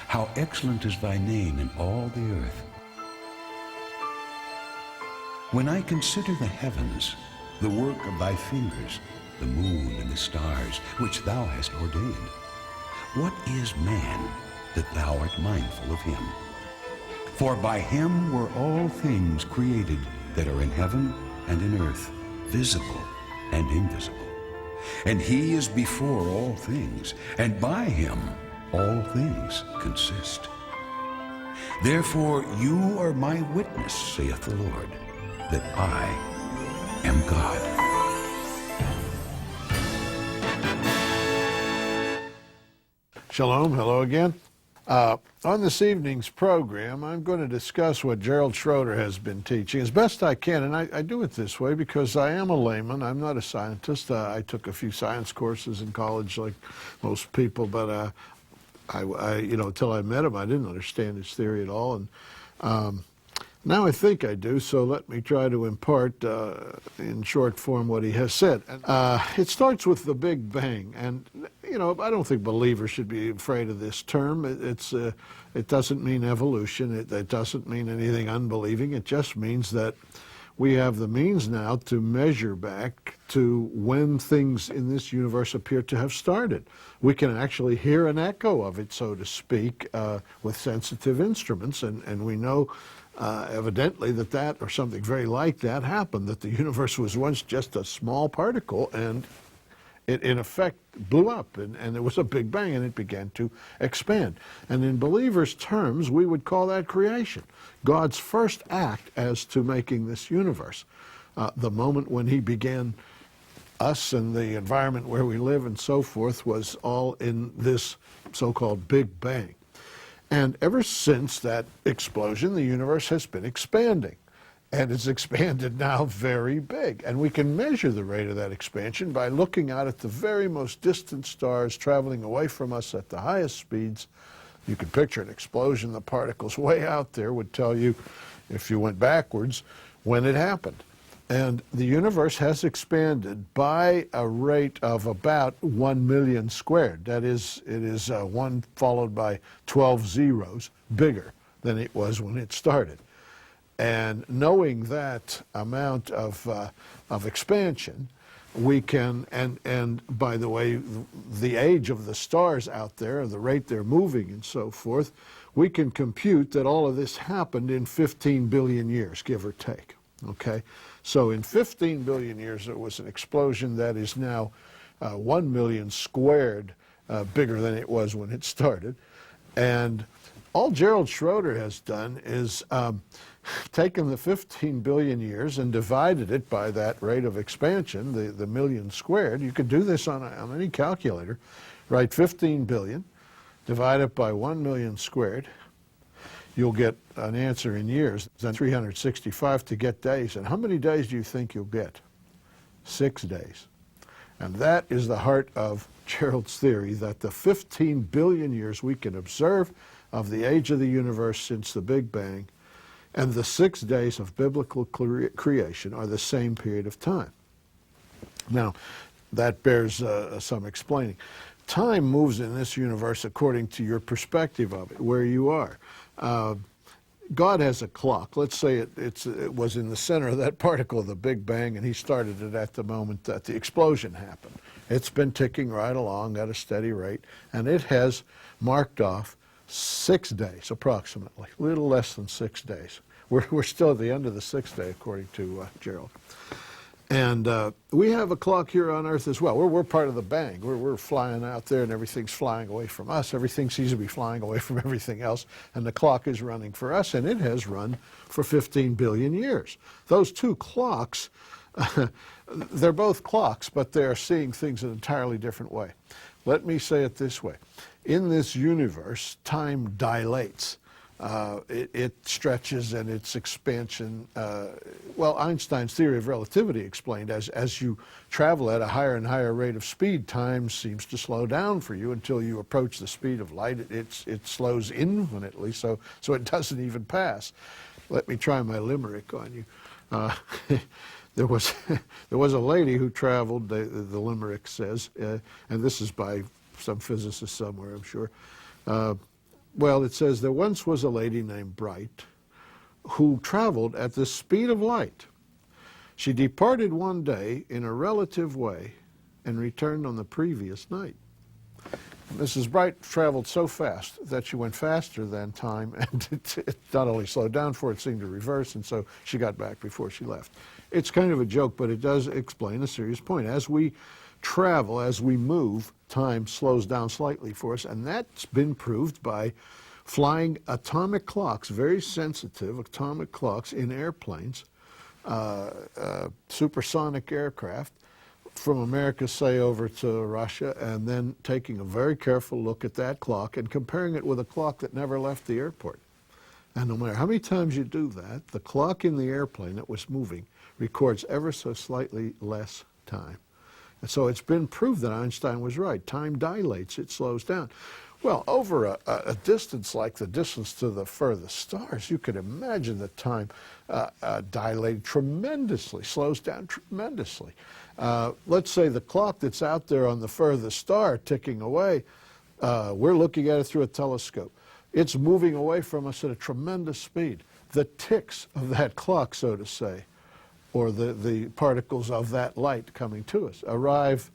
How excellent is thy name in all the earth. When I consider the heavens, the work of thy fingers, the moon and the stars, which thou hast ordained, what is man that thou art mindful of him? For by him were all things created that are in heaven and in earth, visible and invisible. And he is before all things, and by him all things consist. Therefore you are my witness, saith the Lord, that I am God. Shalom, hello again. On this evening's program, I'm going to discuss what Gerald Schroeder has been teaching as best I can, and I do it this way because I am a layman. I'm not a scientist. I took a few science courses in college like most people, but until I met him, I didn't understand his theory at all, and now I think I do, so let me try to impart in short form what he has said. It starts with the Big Bang, and I don't think believers should be afraid of this term. It doesn't mean evolution. It doesn't mean anything unbelieving. It just means that we have the means now to measure back to when things in this universe appear to have started. We can actually hear an echo of it, so to speak, with sensitive instruments, and we know evidently that or something very like that happened, that the universe was once just a small particle, and it in effect blew up, and there was a Big Bang, and it began to expand. And in believers' terms, we would call that creation, God's first act as to making this universe. The moment when he began us and the environment where we live and so forth was all in this so-called Big Bang. And ever since that explosion, the universe has been expanding. And it's expanded now very big. And we can measure the rate of that expansion by looking out at the very most distant stars traveling away from us at the highest speeds. You can picture an explosion. The particles way out there would tell you, if you went backwards, when it happened. And the universe has expanded by a rate of about 1 million squared. That is, it is 1 followed by 12 zeros bigger than it was when it started. And knowing that amount of expansion, we can, and by the way, the age of the stars out there, the rate they're moving and so forth, we can compute that all of this happened in 15 billion years, give or take. Okay? So in 15 billion years, there was an explosion that is now 1 million squared bigger than it was when it started. And all Gerald Schroeder has done is taken the 15 billion years and divided it by that rate of expansion, the million squared. You could do this on any calculator. Write 15 billion, divide it by 1 million squared. You'll get an answer in years, then 365 to get days. And how many days do you think you'll get? 6 days. And that is the heart of Gerald's theory, that the 15 billion years we can observe of the age of the universe since the Big Bang and the 6 days of biblical creation are the same period of time. Now, that bears some explaining. Time moves in this universe according to your perspective of it, where you are. God has a clock. Let's say it was in the center of that particle, the Big Bang, and he started it at the moment that the explosion happened. It's been ticking right along at a steady rate, and it has marked off 6 days, approximately, a little less than 6 days. We're still at the end of the 6th day, according to Gerald. And we have a clock here on Earth as well. We're part of the bang. We're flying out there, and everything's flying away from us. Everything seems to be flying away from everything else, and the clock is running for us, and it has run for 15 billion years. Those two clocks, they're both clocks, but they're seeing things in an entirely different way. Let me say it this way. In this universe, time dilates. It stretches, and its expansion, well, Einstein's theory of relativity explained as you travel at a higher and higher rate of speed, time seems to slow down for you until you approach the speed of light. It slows infinitely, so it doesn't even pass. Let me try my limerick on you. There was a lady who traveled, the limerick says, and this is by some physicist somewhere, I'm sure, Well, it says, there once was a lady named Bright who traveled at the speed of light. She departed one day in a relative way and returned on the previous night. Mrs. Bright traveled so fast that she went faster than time, and it not only slowed down for it, seemed to reverse, and so she got back before she left. It's kind of a joke, but it does explain a serious point. As we travel, as we move, time slows down slightly for us, and that's been proved by flying atomic clocks, very sensitive atomic clocks in airplanes, supersonic aircraft, from America, say, over to Russia, and then taking a very careful look at that clock and comparing it with a clock that never left the airport. And no matter how many times you do that, the clock in the airplane that was moving records ever so slightly less time. And so it's been proved that Einstein was right. Time dilates, it slows down. Well, over a distance like the distance to the furthest stars, you could imagine that time dilated tremendously, slows down tremendously. Let's say the clock that's out there on the furthest star ticking away, we're looking at it through a telescope. It's moving away from us at a tremendous speed. The ticks of that clock, so to say, or the particles of that light coming to us, arrive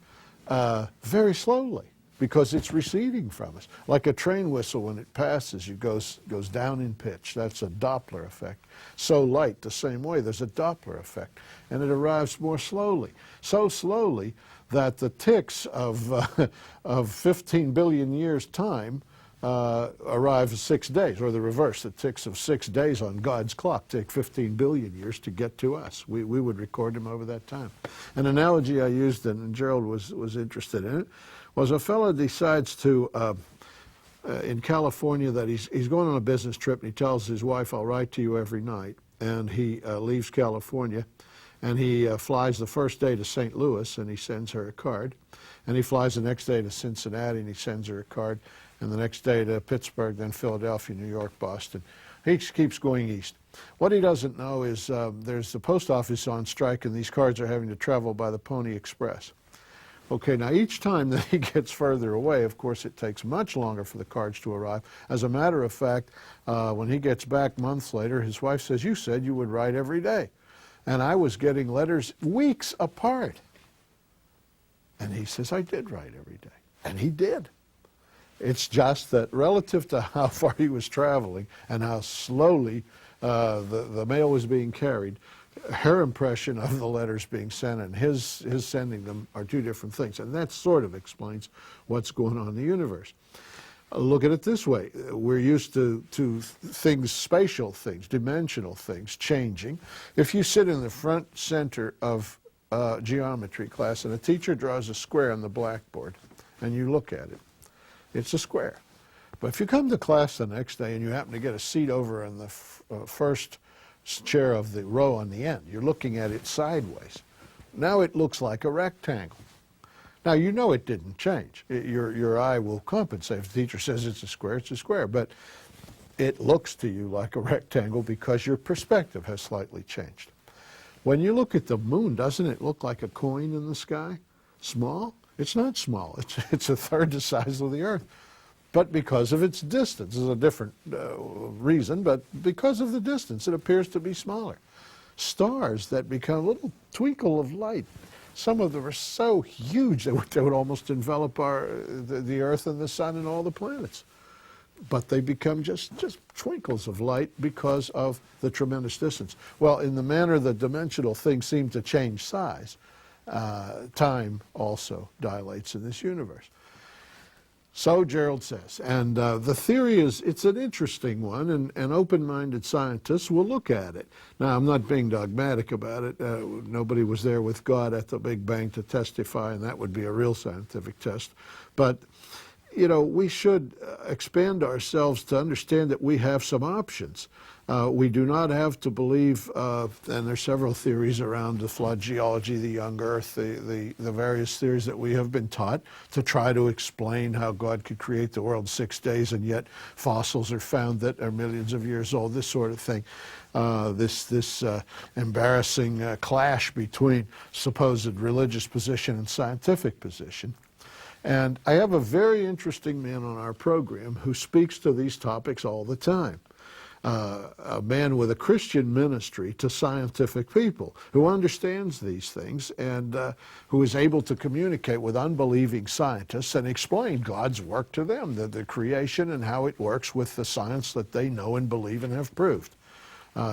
very slowly, because it's receding from us. Like a train whistle, when it passes, it goes down in pitch. That's a Doppler effect. So light, the same way, there's a Doppler effect. And it arrives more slowly. So slowly that the ticks of 15 billion years' time arrive in 6 days, or the reverse. The ticks of 6 days on God's clock take 15 billion years to get to us. We would record them over that time. An analogy I used, and Gerald was interested in it, was a fellow decides to, in California, that he's going on a business trip, and he tells his wife, I'll write to you every night. And he leaves California, and he flies the first day to St. Louis, and he sends her a card. And he flies the next day to Cincinnati, and he sends her a card. And the next day to Pittsburgh, then Philadelphia, New York, Boston. He keeps going east. What he doesn't know is there's the post office on strike, and these cards are having to travel by the Pony Express. Okay, now each time that he gets further away, of course, it takes much longer for the cards to arrive. As a matter of fact, when he gets back months later, his wife says, you said you would write every day. And I was getting letters weeks apart. And he says, I did write every day. And he did. It's just that relative to how far he was traveling and how slowly the mail was being carried, her impression of the letters being sent and his sending them are two different things. And that sort of explains what's going on in the universe. Look at it this way. We're used to things, spatial things, dimensional things, changing. If you sit in the front center of geometry class and a teacher draws a square on the blackboard and you look at it, it's a square. But if you come to class the next day and you happen to get a seat over in the first chair of the row on the end, you're looking at it sideways. Now it looks like a rectangle. Now you know it didn't change. Your eye will compensate. If the teacher says it's a square, but it looks to you like a rectangle because your perspective has slightly changed. When you look at the moon, doesn't it look like a coin in the sky? Small? It's not small. It's a third the size of the Earth. But because of its distance, is a different reason, but because of the distance, it appears to be smaller. Stars that become a little twinkle of light, some of them are so huge that they would almost envelop the Earth and the Sun and all the planets. But they become just twinkles of light because of the tremendous distance. Well, in the manner that dimensional things seem to change size, time also dilates in this universe. So Gerald says, and the theory is, it's an interesting one, and open-minded scientists will look at it. Now, I'm not being dogmatic about it. Nobody was there with God at the Big Bang to testify, and that would be a real scientific test. But, you know, we should expand ourselves to understand that we have some options. We do not have to believe, and there's several theories around the flood geology, the young Earth, the various theories that we have been taught to try to explain how God could create the world in 6 days, and yet fossils are found that are millions of years old, this sort of thing. This embarrassing clash between supposed religious position and scientific position. And I have a very interesting man on our program who speaks to these topics all the time. A man with a Christian ministry to scientific people who understands these things and who is able to communicate with unbelieving scientists and explain God's work to them, the creation and how it works with the science that they know and believe and have proved.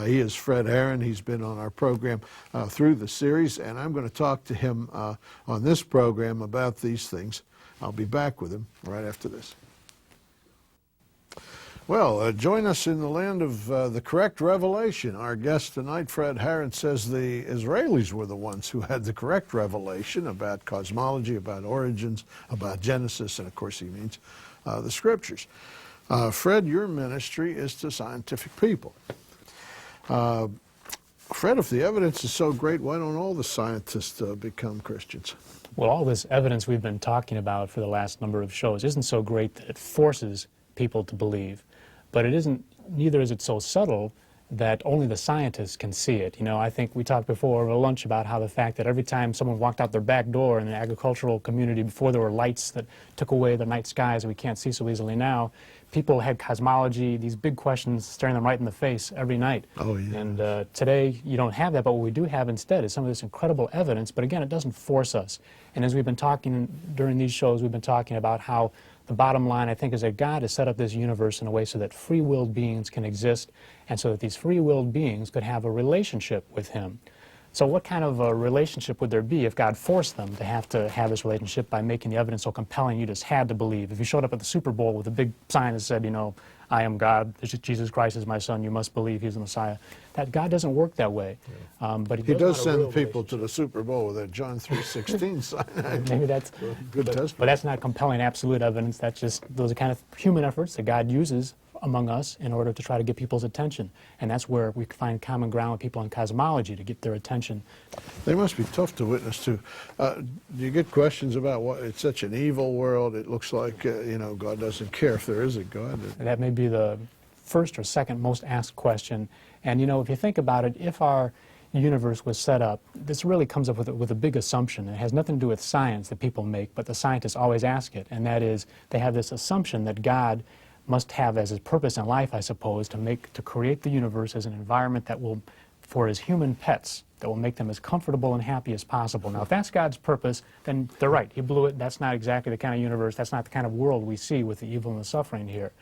He is Fred Herron. He's been on our program through the series, and I'm going to talk to him on this program about these things. I'll be back with him right after this. Well, join us in the land of the correct revelation. Our guest tonight, Fred Herron, says the Israelis were the ones who had the correct revelation about cosmology, about origins, about Genesis, and of course he means the Scriptures. Fred, your ministry is to scientific people. Fred, if the evidence is so great, why don't all the scientists become Christians? Well, all this evidence we've been talking about for the last number of shows isn't so great that it forces people to believe. But it isn't, neither is it so subtle that only the scientists can see it. You know, I think we talked before at lunch about how the fact that every time someone walked out their back door in the agricultural community before there were lights that took away the night skies that we can't see so easily now, people had cosmology, these big questions staring them right in the face every night. Oh, yeah. And today you don't have that, but what we do have instead is some of this incredible evidence, but again, it doesn't force us. And as we've been talking during these shows, we've been talking about how the bottom line, I think, is that God has set up this universe in a way so that free-willed beings can exist and so that these free-willed beings could have a relationship with Him. So what kind of a relationship would there be if God forced them to have this relationship by making the evidence so compelling you just had to believe? If you showed up at the Super Bowl with a big sign that said, you know, I am God, Jesus Christ is my son, you must believe He's the Messiah. That God doesn't work that way. Yeah. But He does send people to the Super Bowl with that John 3:16 sign. Maybe that's good testament. But that's not compelling absolute evidence. That's just, those are kind of human efforts that God uses among us in order to try to get people's attention. And that's where we find common ground with people in cosmology to get their attention. They must be tough to witness to. Do you get questions about why it's such an evil world? It looks like, you know, God doesn't care if there is a God. That may be the first or second most asked question. And, you know, if you think about it, if our universe was set up, this really comes up with a big assumption. It has nothing to do with science that people make, but the scientists always ask it. And that is, they have this assumption that God must have as his purpose in life, I suppose, to create the universe as an environment that will, for his human pets, that will make them as comfortable and happy as possible. Now, if that's God's purpose, then they're right. He blew it. That's not exactly the kind of universe, that's not the kind of world we see with the evil and the suffering here.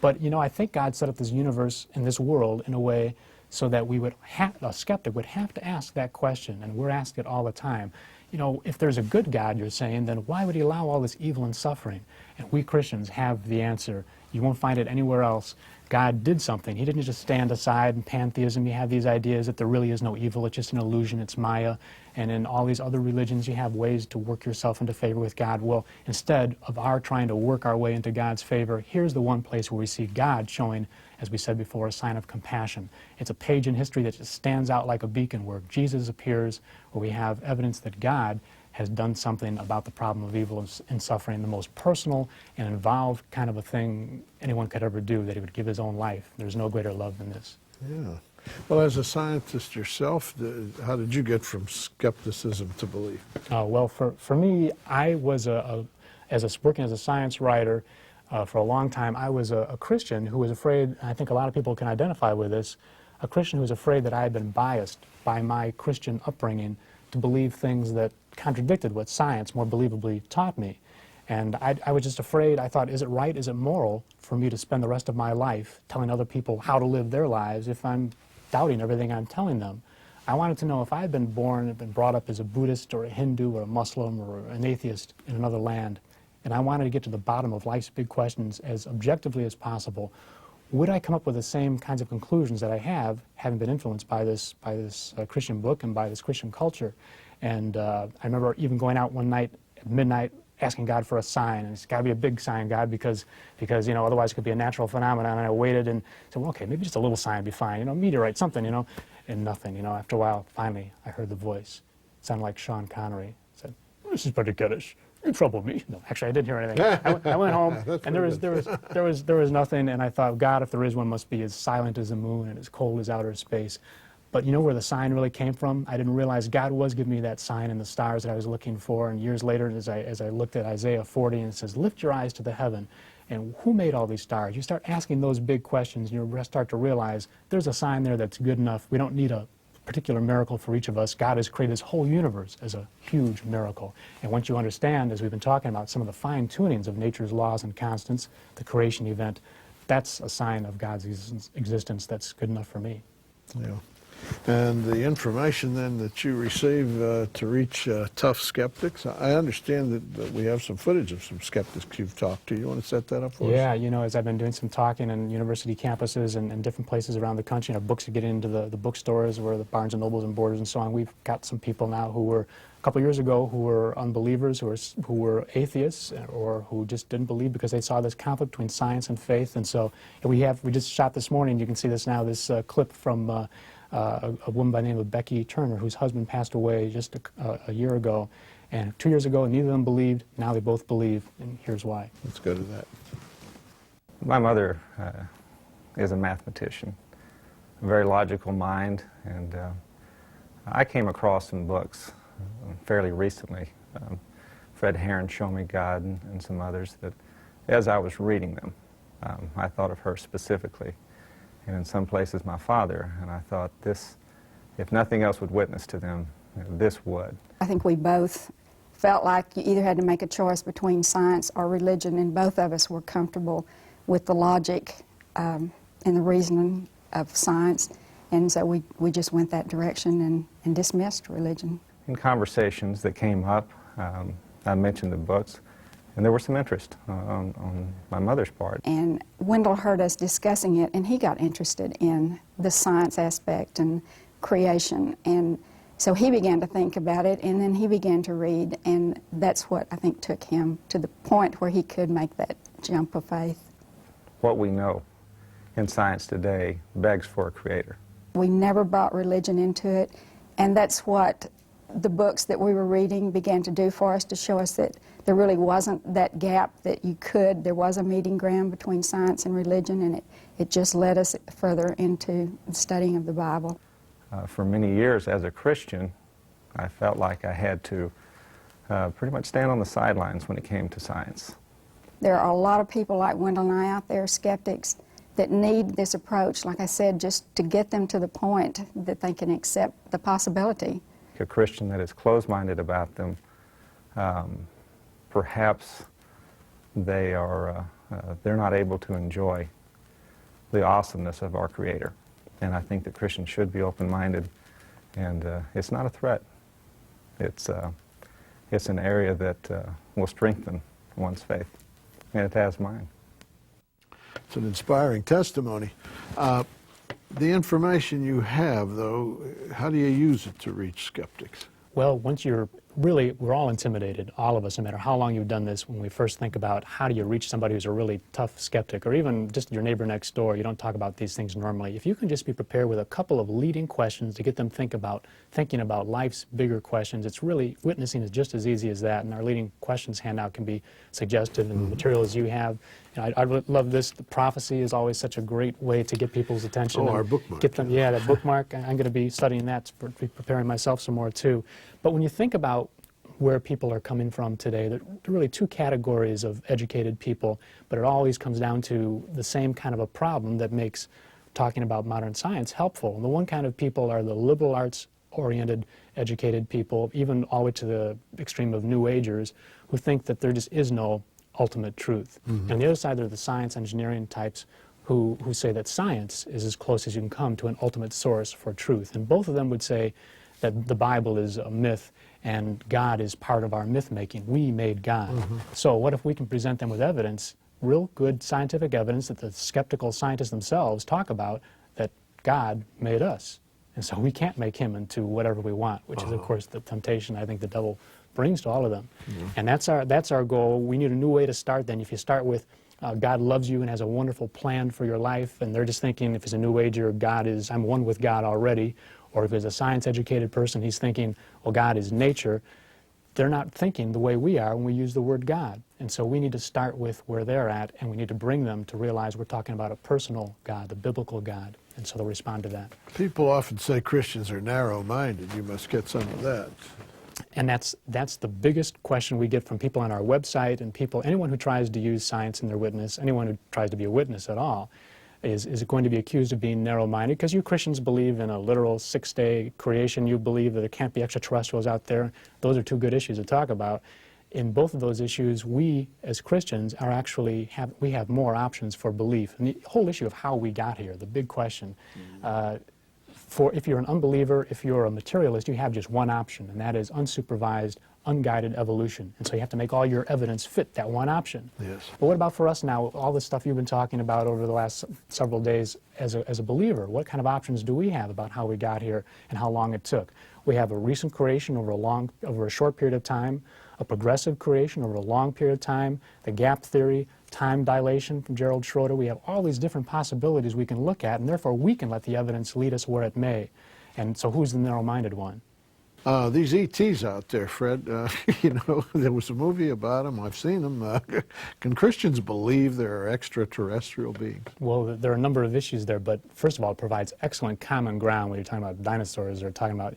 But, you know, I think God set up this universe and this world in a way so that a skeptic would have to ask that question, and we're asked it all the time. You know, if there's a good God, you're saying, then why would he allow all this evil and suffering? And we Christians have the answer. You won't find it anywhere else. God did something. He didn't just stand aside in pantheism. You have these ideas that there really is no evil. It's just an illusion. It's Maya. And in all these other religions, you have ways to work yourself into favor with God. Well, instead of our trying to work our way into God's favor, here's the one place where we see God showing, as we said before, a sign of compassion. It's a page in history that just stands out like a beacon where Jesus appears, where we have evidence that God has done something about the problem of evil and suffering, the most personal and involved kind of a thing anyone could ever do, that he would give his own life. There's no greater love than this. Yeah. Well, as a scientist yourself, how did you get from skepticism to belief? Well, for me, I was working as a science writer for a long time. I was a Christian who was afraid, and I think a lot of people can identify with this, a Christian who was afraid that I had been biased by my Christian upbringing to believe things that contradicted what science more believably taught me. And I was just afraid. I thought, is it right, is it moral for me to spend the rest of my life telling other people how to live their lives if I'm doubting everything I'm telling them? I wanted to know if I had been born and been brought up as a Buddhist or a Hindu or a Muslim or an atheist in another land, and I wanted to get to the bottom of life's big questions as objectively as possible, would I come up with the same kinds of conclusions that I have, having been influenced by this Christian book and by this Christian culture? And I remember even going out one night at midnight asking God for a sign, and it's got to be a big sign, God, because you know, otherwise it could be a natural phenomenon. And I waited and said, well, okay, maybe just a little sign would be fine, you know, meteorite, something, you know, and nothing. You know, after a while, finally, I heard the voice. It sounded like Sean Connery. It said, "This is pretty goodish. You troubled me." No, actually, I didn't hear anything. I went home, and there was nothing. And I thought, God, if there is one, must be as silent as the moon and as cold as outer space. But you know where the sign really came from? I didn't realize God was giving me that sign in the stars that I was looking for. And years later, as I looked at Isaiah 40, and it says, lift your eyes to the heaven. And who made all these stars? You start asking those big questions, and you start to realize there's a sign there that's good enough. We don't need a particular miracle for each of us. God has created this whole universe as a huge miracle. And once you understand, as we've been talking about, some of the fine-tunings of nature's laws and constants, the creation event, that's a sign of God's existence that's good enough for me. Yeah. And the information then that you receive to reach tough skeptics, I understand that we have some footage of some skeptics you've talked to. You want to set that up for us? Yeah, you know, as I've been doing some talking in university campuses and different places around the country, books are getting into the bookstores where the Barnes and Nobles and Borders and so on. We've got some people now who were, a couple years ago, who were unbelievers, who were atheists, or who just didn't believe because they saw this conflict between science and faith. And so we just shot this morning, you can see this now, this clip from a woman by the name of Becky Turner, whose husband passed away just a year ago. And 2 years ago, neither of them believed. Now they both believe, and here's why. Let's go to that. My mother is a mathematician, a very logical mind, and I came across some books fairly recently. Fred Heron, Show Me God, and some others that, as I was reading them, I thought of her specifically. And in some places my father, and I thought this, if nothing else would witness to them, this would. I think we both felt like you either had to make a choice between science or religion, and both of us were comfortable with the logic and the reasoning of science, and so we just went that direction and dismissed religion. In conversations that came up, I mentioned the books, and there was some interest on my mother's part. And Wendell heard us discussing it, and he got interested in the science aspect and creation. And so he began to think about it, and then he began to read, and that's what I think took him to the point where he could make that jump of faith. What we know in science today begs for a creator. We never brought religion into it, and that's what the books that we were reading began to do for us, to show us that there really wasn't that gap, that there was a meeting ground between science and religion, and it just led us further into the studying of the Bible. For many years as a Christian, I felt like I had to pretty much stand on the sidelines when it came to science. There are a lot of people like Wendell and I out there, skeptics, that need this approach, like I said, just to get them to the point that they can accept the possibility. A Christian that is closed-minded about them, perhaps they're not able to enjoy the awesomeness of our Creator. And I think that Christians should be open-minded, and it's not a threat. It's an area that will strengthen one's faith, and it has mine. It's an inspiring testimony. The information you have, though, how do you use it to reach skeptics? Well, once we're all intimidated, all of us, no matter how long you've done this, when we first think about how do you reach somebody who's a really tough skeptic, or even just your neighbor next door. You don't talk about these things normally. If you can just be prepared with a couple of leading questions to get them thinking about life's bigger questions, it's really, witnessing is just as easy as that, and our leading questions handout can be suggestive in the materials you have. And I really love this. The prophecy is always such a great way to get people's attention. Oh, and our bookmark. Get them, yeah, that bookmark. I'm going to be studying that, preparing myself some more too. But when you think about where people are coming from today, there are really two categories of educated people, but it always comes down to the same kind of a problem that makes talking about modern science helpful. And the one kind of people are the liberal arts-oriented, educated people, even all the way to the extreme of New Agers, who think that there just is no ultimate truth. And on the other side, there are the science engineering types who say that science is as close as you can come to an ultimate source for truth. And both of them would say that the Bible is a myth and God is part of our myth-making. We made God. So what if we can present them with evidence, real good scientific evidence that the skeptical scientists themselves talk about, that God made us. And so we can't make him into whatever we want, which is, of course, the temptation I think the devil brings to all of them. And that's our goal. We need a new way to start then. If you start with God loves you and has a wonderful plan for your life, and they're just thinking, if it's a New Ager, I'm one with God already. Or if it's a science-educated person, he's thinking, well, God is nature. they're not thinking the way we are when we use the word God. And so we need to start with where they're at, and we need to bring them to realize we're talking about a personal God, the biblical God. And so they'll respond to that. People often say Christians are narrow-minded. You must get some of that. And that's the biggest question we get from people on our website and anyone who tries to use science in their witness, anyone who tries to be a witness at all, is going to be accused of being narrow-minded because you Christians believe in a literal six-day creation. You believe that there can't be extraterrestrials out there. Those are two good issues to talk about. In both of those issues, we as Christians are actually we have more options for belief. And the whole issue of how we got here, the big question, if you're an unbeliever, if you're a materialist, you have just one option, and that is unsupervised, unguided evolution. And so you have to make all your evidence fit that one option. Yes. But what about for us now, all the stuff you've been talking about over the last several days as a believer? What kind of options do we have about how we got here and how long it took? We have a recent creation over a short period of time, a progressive creation over a long period of time, the gap theory, time dilation from Gerald Schroeder. We have all these different possibilities we can look at, and therefore we can let the evidence lead us where it may. And so who's the narrow-minded one? These ETs out there, Fred, you know, there was a movie about them. I've seen them. Can Christians believe there are extraterrestrial beings? Well, there are a number of issues there, but first of all, it provides excellent common ground when you're talking about dinosaurs or talking about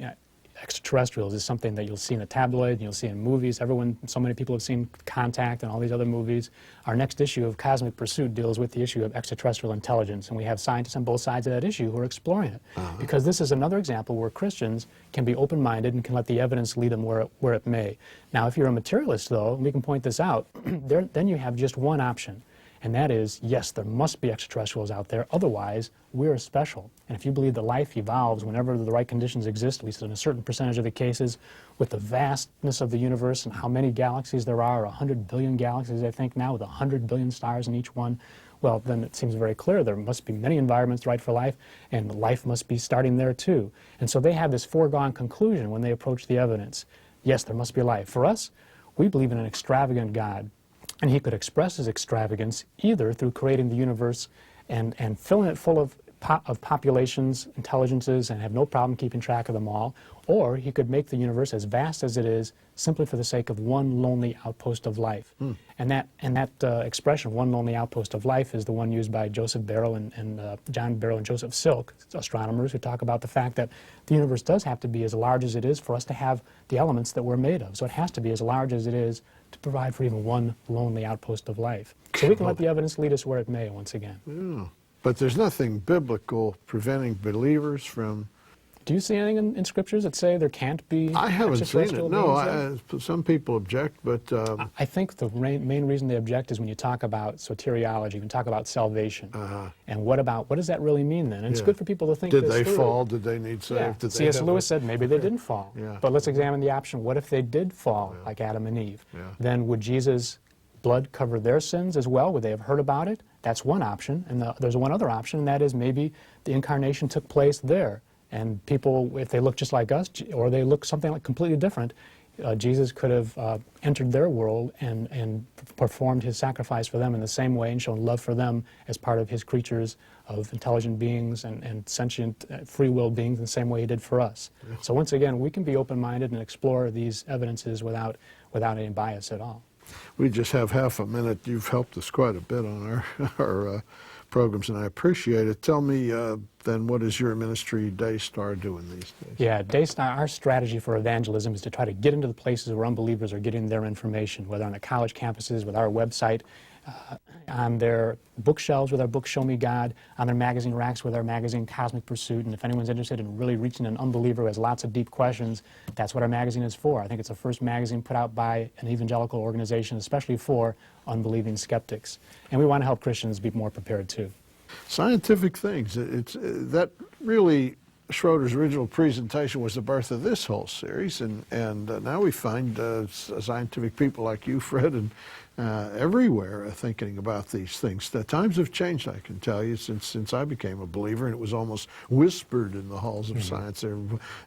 extraterrestrials is something that you'll see in a tabloid, and you'll see in movies. So many people have seen Contact and all these other movies. Our next issue of Cosmic Pursuit deals with the issue of extraterrestrial intelligence, and we have scientists on both sides of that issue who are exploring it. Because this is another example where Christians can be open-minded and can let the evidence lead them where it may. Now, if you're a materialist, though, and we can point this out, then you have just one option. And that is, yes, there must be extraterrestrials out there, otherwise we're special. And if you believe that life evolves whenever the right conditions exist, at least in a certain percentage of the cases, with the vastness of the universe and how many galaxies there are, 100 billion galaxies I think now, with 100 billion stars in each one, well, then it seems very clear there must be many environments right for life, and life must be starting there too. And so they have this foregone conclusion when they approach the evidence. Yes, there must be life. For us, we believe in an extravagant God. And he could express his extravagance either through creating the universe and filling it full of populations, intelligences, and have no problem keeping track of them all, or he could make the universe as vast as it is simply for the sake of one lonely outpost of life. And that expression, one lonely outpost of life, is the one used by Joseph Barrow and John Barrow and Joseph Silk, astronomers, who talk about the fact that the universe does have to be as large as it is for us to have the elements that we're made of. So it has to be as large as it is to provide for even one lonely outpost of life. So we can let the evidence lead us where it may, once again. Yeah. But there's nothing biblical preventing believers from... Do you see anything in scriptures that say there can't be I haven't seen it. extraterrestrial No, beings some people object, but... I think the main reason they object is when you talk about soteriology, when you talk about salvation. And what does that really mean then? And it's good for people to think Did this they through. fall? Did they need saved? Yeah. Did they C.S. have Lewis said maybe they didn't fall. Yeah. But let's examine the option. What if they did fall like Adam and Eve? Yeah. Then would Jesus' blood cover their sins as well? Would they have heard about it? That's one option. And there's one other option, and that is maybe the incarnation took place there. And people, if they look just like us, or they look something like completely different, Jesus could have entered their world and performed his sacrifice for them in the same way and shown love for them as part of his creatures of intelligent beings and sentient free will beings in the same way he did for us. Yeah. So once again, we can be open-minded and explore these evidences without any bias at all. We just have half a minute. You've helped us quite a bit on our programs, and I appreciate it. Tell me then, what is your ministry, Daystar, doing these days? Yeah, Daystar, our strategy for evangelism is to try to get into the places where unbelievers are getting their information, whether on the college campuses, with our website, on their bookshelves with our book, Show Me God, on their magazine racks with our magazine, Cosmic Pursuit. And if anyone's interested in really reaching an unbeliever who has lots of deep questions, that's what our magazine is for. I think it's the first magazine put out by an evangelical organization, especially for unbelieving skeptics. And we want to help Christians be more prepared, too. Scientific things. That really, Schroeder's original presentation was the birth of this whole series, and now we find scientific people like you, Fred, and everywhere thinking about these things. The times have changed, I can tell you, since I became a believer, and it was almost whispered in the halls of science. There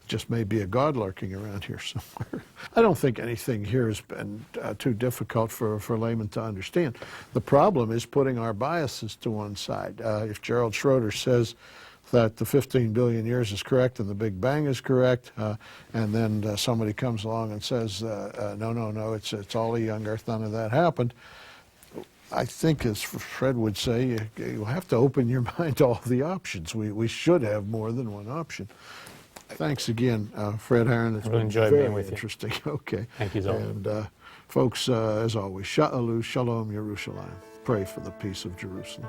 just may be a God lurking around here somewhere. I don't think anything here has been too difficult for laymen to understand. The problem is putting our biases to one side. If Gerald Schroeder says that the 15 billion years is correct and the Big Bang is correct, and then somebody comes along and says, no, it's all a young Earth, none of that happened. I think, as Fred would say, you have to open your mind to all the options. We should have more than one option. Thanks again, Fred Herron. It's really been enjoyed very being with you. interesting. Okay. Thank you, Zola. And folks, as always, Shalom Yerushalayim. Pray for the peace of Jerusalem.